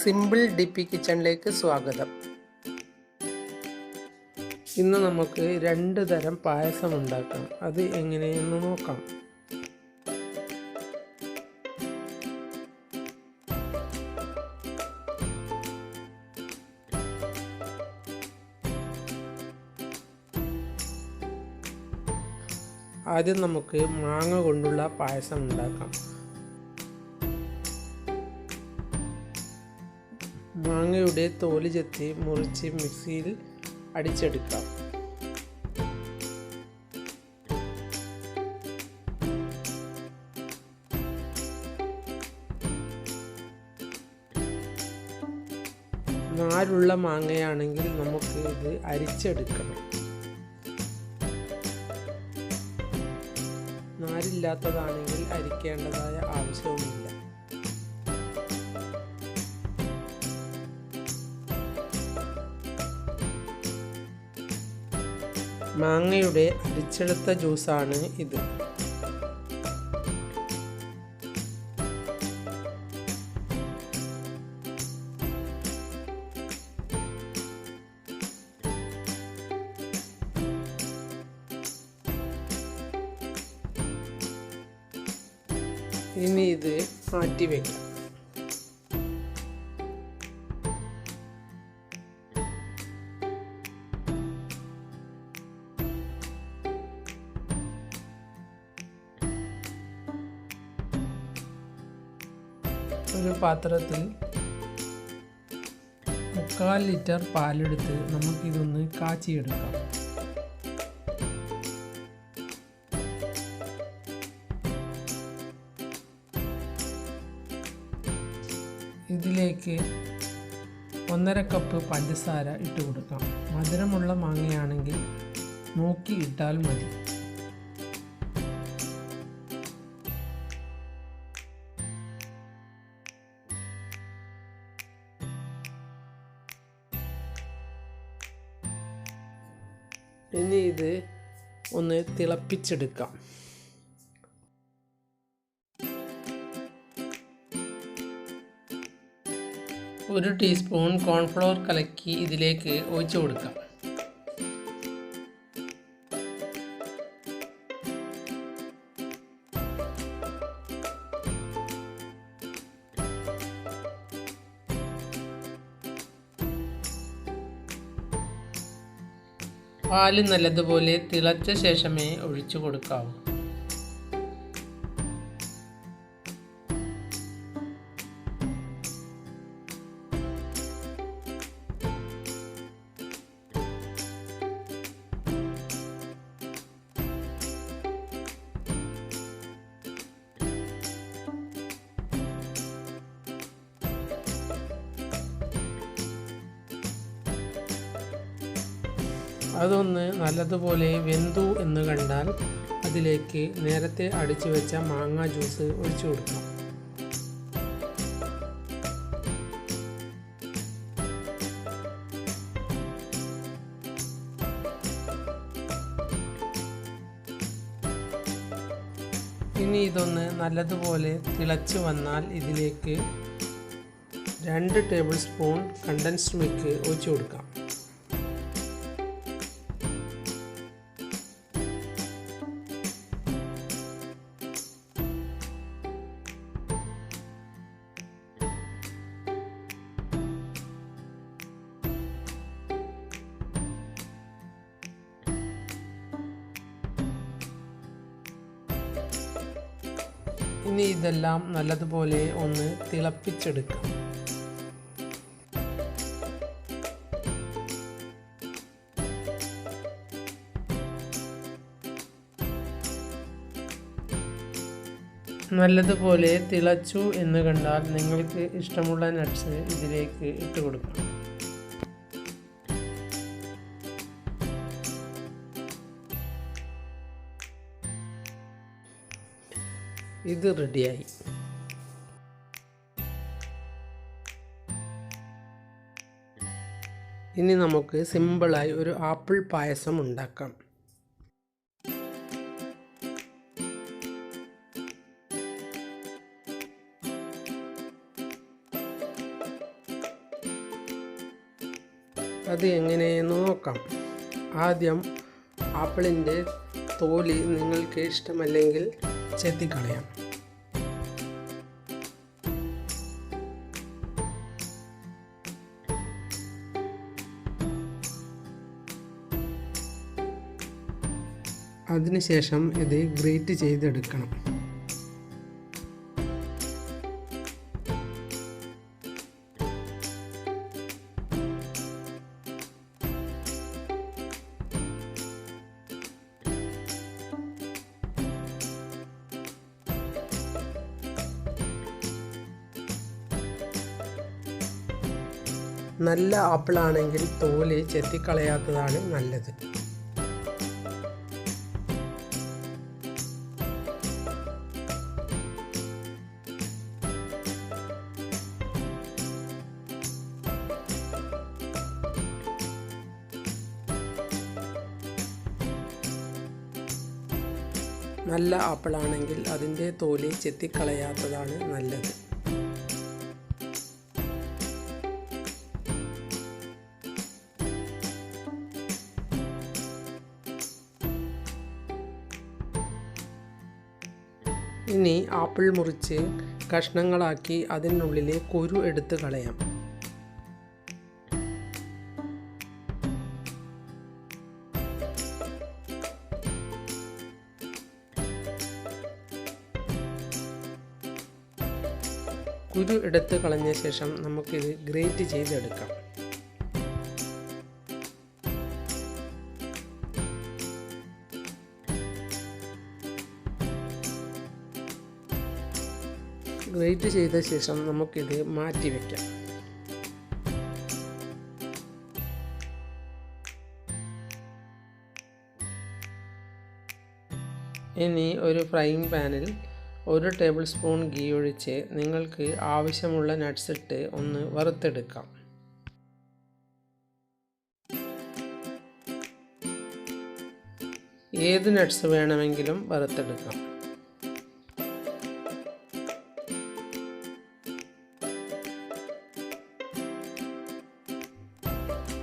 Simple ഡിപ്പി കിച്ചണിലേക്ക് സ്വാഗതം. ഇന്ന് നമുക്ക് 2 തരം പായസം ഉണ്ടാക്കാം. അത് എങ്ങനെയെന്ന് നോക്കാം. ആദ്യം നമുക്ക് മാങ്ങ കൊണ്ടുള്ള പായസം ഉണ്ടാക്കാം. മാങ്ങയുടെ തോല് ചെത്തി മുറിച്ച് മിക്സിയിൽ അടിച്ചെടുക്കാം. നാരുള്ള മാങ്ങയാണെങ്കിൽ നമുക്ക് ഇത് അരിച്ചെടുക്കണം. നാരില്ലാത്തതാണെങ്കിൽ അരിക്കേണ്ടതായ ആവശ്യവുമില്ല. മാങ്ങയുടെ അരിച്ചെടുത്ത ജ്യൂസാണ് ഇത്. ഇനി ഇത് മാറ്റി വയ്ക്കാം. ഒരു പാത്രത്തിൽ 3/4 ലിറ്റർ പാലെടുത്ത് നമുക്കിതൊന്ന് കാച്ചിയെടുക്കാം. ഇതിലേക്ക് 1/2 കപ്പ് പഞ്ചസാര ഇട്ട് കൊടുക്കാം. മധുരമുള്ള മാങ്ങയാണെങ്കിൽ നോക്കി ഇട്ടാൽ മതി. ഇനി ഇത് ഒന്ന് തിളപ്പിച്ചെടുക്കാം. ഒരു ടീസ്പൂൺ കോൺഫ്ലവർ കലക്കി ഇതിലേക്ക് ഒഴിച്ചു കൊടുക്കാം. പാല് നല്ലതുപോലെ തിളച്ച ശേഷമേ ഒഴിച്ചു കൊടുക്കാവൂ. അതൊന്ന് നല്ലതുപോലെ വെന്തു എന്ന് കണ്ടാൽ അതിലേക്ക് നേരത്തെ അടിച്ചു വെച്ച മാങ്ങ ജ്യൂസ് ഒഴിച്ചു കൊടുക്കാം. ഇനി ഇതൊന്ന് നല്ലതുപോലെ തിളച്ചു വന്നാൽ ഇതിലേക്ക് 2 ടേബിൾ സ്പൂൺ കണ്ടൻസ്ഡ് മിൽക്ക് ഒഴിച്ചു കൊടുക്കാം. ഇനി ഇതെല്ലാം നല്ലതുപോലെ ഒന്ന് തിളപ്പിച്ചെടുക്കാം. നല്ലതുപോലെ തിളച്ചു എന്ന് കണ്ടാൽ നിങ്ങൾക്ക് ഇഷ്ടമുള്ള നട്ട്സ് ഇതിലേക്ക് ഇട്ട് കൊടുക്കാം. ഇത് റെഡിയായി. ഇനി നമുക്ക് സിമ്പിളായി ഒരു ആപ്പിൾ പായസം ഉണ്ടാക്കാം. അത് എങ്ങനെയെന്ന് നോക്കാം. ആദ്യം ആപ്പിളിൻ്റെ തോല് നിങ്ങൾക്ക് ഇഷ്ടമല്ലെങ്കിൽ ചെത്തിക്കളയാം. അതിനുശേഷം ഇത് ഗ്രേറ്റ് ചെയ്തെടുക്കണം. നല്ല ആപ്പിളാണെങ്കിൽ തോല് ചെത്തിക്കളയാത്തതാണ് നല്ലത്. നല്ല ആപ്പിളാണെങ്കിൽ അതിൻ്റെ തോല് ചെത്തിക്കളയാത്തതാണ് നല്ലത്. ഇനി ആപ്പിൾ മുറിച്ച് കഷ്ണങ്ങളാക്കി അതിനുള്ളിലെ കുരു എടുത്ത് കളയാം. കുരു എടുത്ത് കളഞ്ഞ ശേഷം നമുക്കിത് ഗ്രേറ്റ് ചെയ്തെടുക്കാം. ഗ്രേറ്റ് ചെയ്ത ശേഷം നമുക്കിത് മാറ്റി വയ്ക്കാം. ഇനി ഒരു ഫ്രൈയിങ് പാനിൽ 1 ടേബിൾ സ്പൂൺ ഗീ ഒഴിച്ച് നിങ്ങൾക്ക് ആവശ്യമുള്ള നട്ട്സ് ഇട്ട് ഒന്ന് വറുത്തെടുക്കാം. ഏത് നട്ട്സ് വേണമെങ്കിലും വറുത്തെടുക്കാം.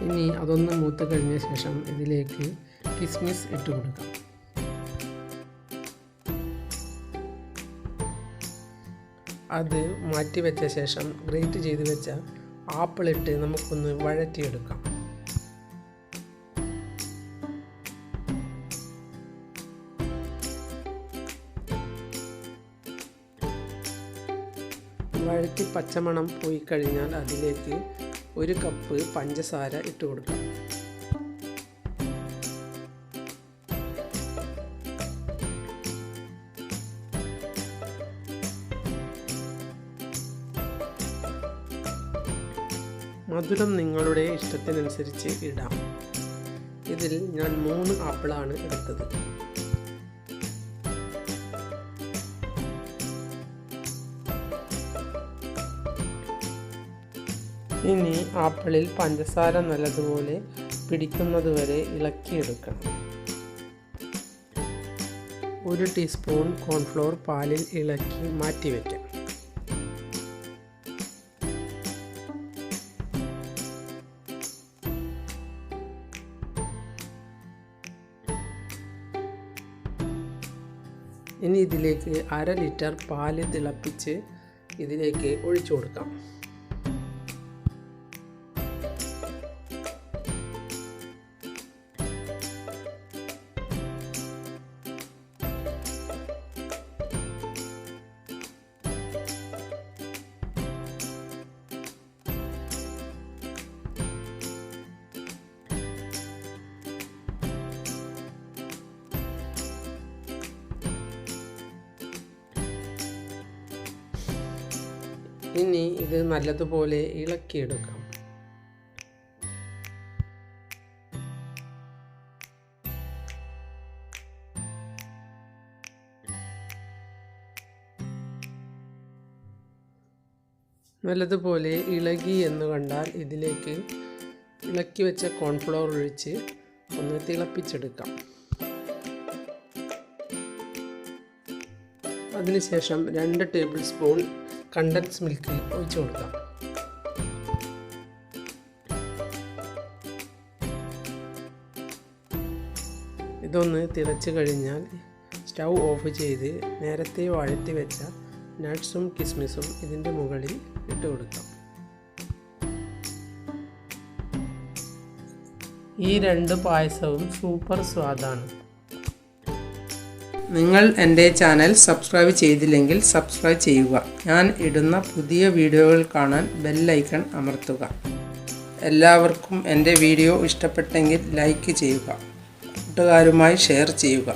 ഇനി അതൊന്ന് മൂത്ത് കഴിഞ്ഞ ശേഷം ഇതിലേക്ക് കിസ്മിസ് ഇട്ട് കൊടുക്കാം. അത് മാറ്റി വെച്ച ശേഷം ഗ്രേറ്റ് ചെയ്ത് വെച്ച ആപ്പിൾ ഇട്ട് നമുക്കൊന്ന് വഴറ്റിയെടുക്കാം. വഴറ്റി പച്ചമണം പോയി കഴിഞ്ഞാൽ അതിലേക്ക് 1 കപ്പ് പഞ്ചസാര ഇട്ട് കൊടുക്കാം. മധുരം നിങ്ങളുടെ ഇഷ്ടത്തിനനുസരിച്ച് ഇടാം. ഇതിൽ ഞാൻ 3 ആപ്പിളാണ് എടുത്തത്. ഇനി ആപ്പിളിൽ പഞ്ചസാര നല്ലതുപോലെ പിടിക്കുന്നതുവരെ ഇളക്കിയെടുക്കണം. 1 ടീസ്പൂൺ കോൺഫ്ലോർ പാലിൽ ഇളക്കി മാറ്റിവെക്കാം. ഇനി ഇതിലേക്ക് 1/2 ലിറ്റർ പാല് തിളപ്പിച്ച് ഇതിലേക്ക് ഒഴിച്ചു കൊടുക്കാം. ഇനി ഇത് നല്ലതുപോലെ ഇളക്കിയെടുക്കാം. നല്ലതുപോലെ ഇളകി എന്ന് കണ്ടാൽ ഇതിലേക്ക് ഇളക്കി വെച്ച കോൺഫ്ലവർ ഒഴിച്ച് ഒന്ന് തിളപ്പിച്ചെടുക്കാം. അതിനുശേഷം 2 ടേബിൾ സ്പൂൺ കണ്ടൻസ് മിൽക്ക് ഒഴിച്ചു കൊടുക്കാം. ഇതൊന്ന് തിളച്ച് കഴിഞ്ഞാൽ സ്റ്റൗ ഓഫ് ചെയ്ത് നേരത്തെ വഴറ്റി വെച്ച നട്ട്സും കിസ്മിസും ഇതിൻ്റെ മുകളിൽ ഇട്ട് കൊടുക്കാം. ഈ 2 പായസവും സൂപ്പർ സ്വാദാണ്. നിങ്ങൾ എൻ്റെ ചാനൽ സബ്സ്ക്രൈബ് ചെയ്തില്ലെങ്കിൽ സബ്സ്ക്രൈബ് ചെയ്യുക. ഞാൻ ഇടുന്ന പുതിയ വീഡിയോകൾ കാണാൻ ബെൽ ഐക്കൺ അമർത്തുക. എല്ലാവർക്കും എൻ്റെ വീഡിയോ ഇഷ്ടപ്പെട്ടെങ്കിൽ ലൈക്ക് ചെയ്യുക. കൂട്ടുകാരുമായി ഷെയർ ചെയ്യുക.